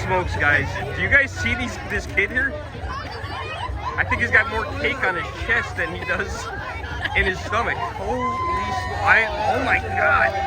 smokes, guys. Do you guys see this kid here? I think he's got more cake on his chest than he does in his stomach. Holy oh my god.